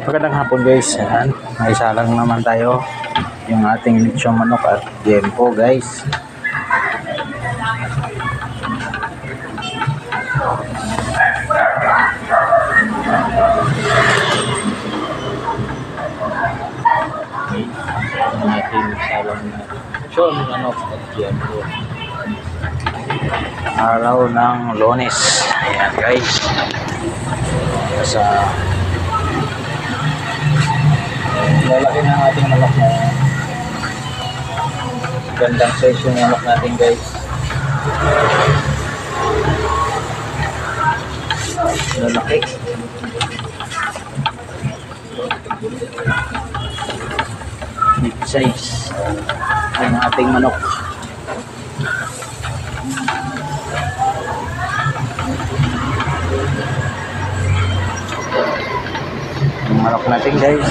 Magandang hapon guys. Ayan, may isa lang naman tayo. Yung ating lechong manok at yempo guys. Yung ating salang na lechong manok at yempo. Araw ng Lunes. Ayan guys. Sa lalaki ng ating manok na gandang size yung manok natin guys. Lalaki. Big size ang ating manok. Yung manok natin guys.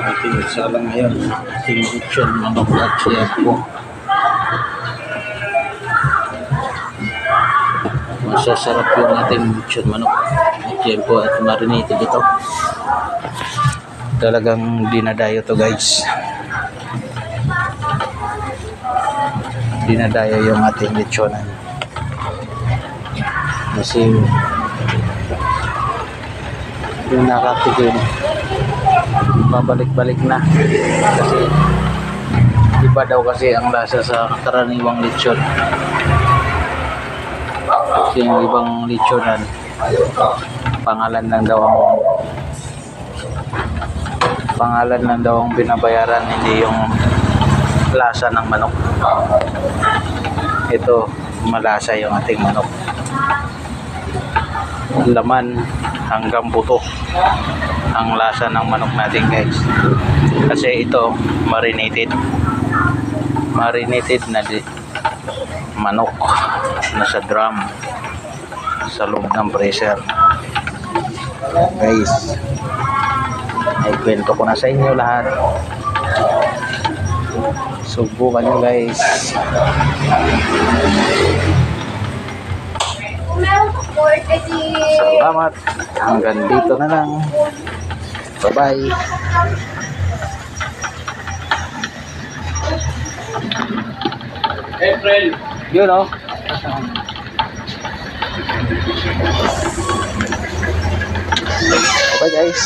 Ating isa lang ngayon. Ating lechon manok at yempo. Masasarap yung ating lechon manok at yempo at marinated ito. Talagang dinadayo to guys. Dinadayo yung ating lechonan. Kasi yung nakatikim babalik-balik na kasi iba daw kasi ang lasa sa karaniwang lechon. Kasi yung ibang lechonan pangalan lang daw ang binabayaran, hindi yung lasa ng manok. Ito malasa yung ating manok, laman hanggang buto ang lasa ng manok natin guys, kasi ito marinated na manok na sa drum sa loob ng freezer guys. Ay kwento ko na sa inyo lahat, subukan nyo guys. Salamat, hanggang dito na lang. Bye bye. April. Yun o. Bye guys.